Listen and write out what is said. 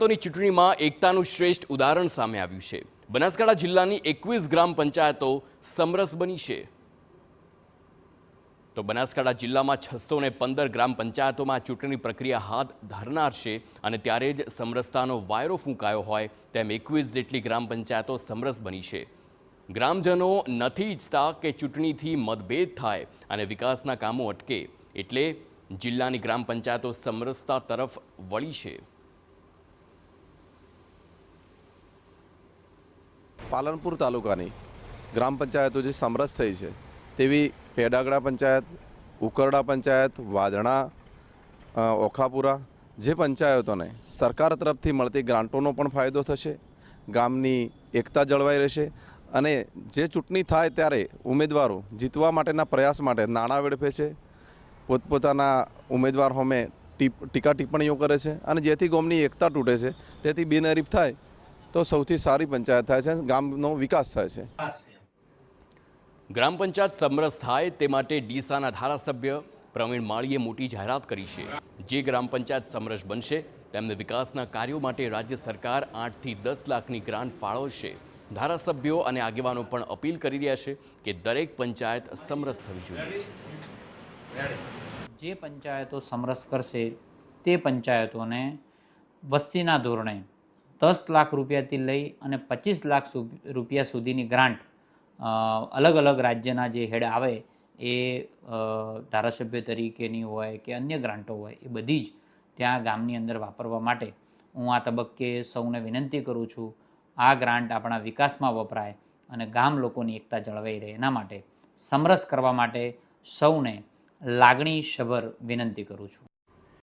પંચાયતોની ચૂંટણીમાં એકતાનું શ્રેષ્ઠ ઉદાહરણ સામે આવ્યું છે। બનાસકાંઠા જિલ્લાની 21 ગ્રામ પંચાયતો સમરસ બની છે। તો બનાસકાંઠા જિલ્લામાં 615 ગ્રામ પંચાયતોમાં ચૂંટણી પ્રક્રિયા હાથ ધરનાર છે અને ત્યારે જ સમરસતાનો વાયરો ફૂંકાયો હોય તેમ 21 જેટલી ગ્રામ પંચાયતો સમરસ બની છે। ગ્રામજનો નથી ઈચ્છતા કે ચૂંટણીથી મતભેદ થાય અને વિકાસના કામો અટકે, એટલે જિલ્લાની ગ્રામ પંચાયતો સમરસતા તરફ વળી છે। પાલનપુર તાલુકાની ગ્રામ પંચાયતો જે સમરસ થઈ છે તેવી પેડાગડા પંચાયત, ઉકરડા પંચાયત, વાદણા, ઓખાપુરા જે પંચાયતોને સરકાર તરફથી મળતી ગ્રાન્ટોનો પણ ફાયદો થશે, ગામની એકતા જળવાઈ રહેશે અને જે ચૂંટણી થાય ત્યારે ઉમેદવારો જીતવા માટેના પ્રયાસ માટે નાણાં વેડફે છે, પોતપોતાના ઉમેદવાર સામે ટીકા ટિપ્પણીઓ કરે છે અને જેથી ગામની એકતા તૂટે છે। તેથી બિનહરીફ થાય તો સૌથી સારી પંચાયત થાય છે, ગામનો વિકાસ થાય છે। ગ્રામ પંચાયત સમરસ થાય તે માટે ડીસાના ધારાસભ્ય પ્રવીણ માળીએ મોટી જાહેરાત કરી છે। જે ગ્રામ પંચાયત સમરસ બનશે તેમને વિકાસના કાર્યો માટે રાજ્ય સરકાર 8 થી 10 લાખની ગ્રાન્ટ ફાળવશે। ધારાસભ્યો અને આગેવાનો પણ અપીલ કરી રહ્યા છે કે દરેક પંચાયત સમરસ થવી જોઈએ। જે પંચાયતો સમરસ કરશે તે પંચાયતોને વસ્તીના ધોરણે 10 લાખ રૂપિયાથી લઈ અને 25 લાખ રૂપિયા સુધીની ગ્રાન્ટ અલગ અલગ રાજ્યના જે હેડ આવે એ ધારાસભ્ય તરીકેની હોય કે અન્ય ગ્રાન્ટો હોય એ બધી જ ત્યાં ગામની અંદર વાપરવા માટે હું આ તબક્કે સૌને વિનંતી કરું છું। આ ગ્રાન્ટ આપણા વિકાસમાં વપરાય અને ગામ લોકોની એકતા જળવાઈ રહે એના માટે સમરસ કરવા માટે સૌને લાગણીસભર વિનંતી કરું છું।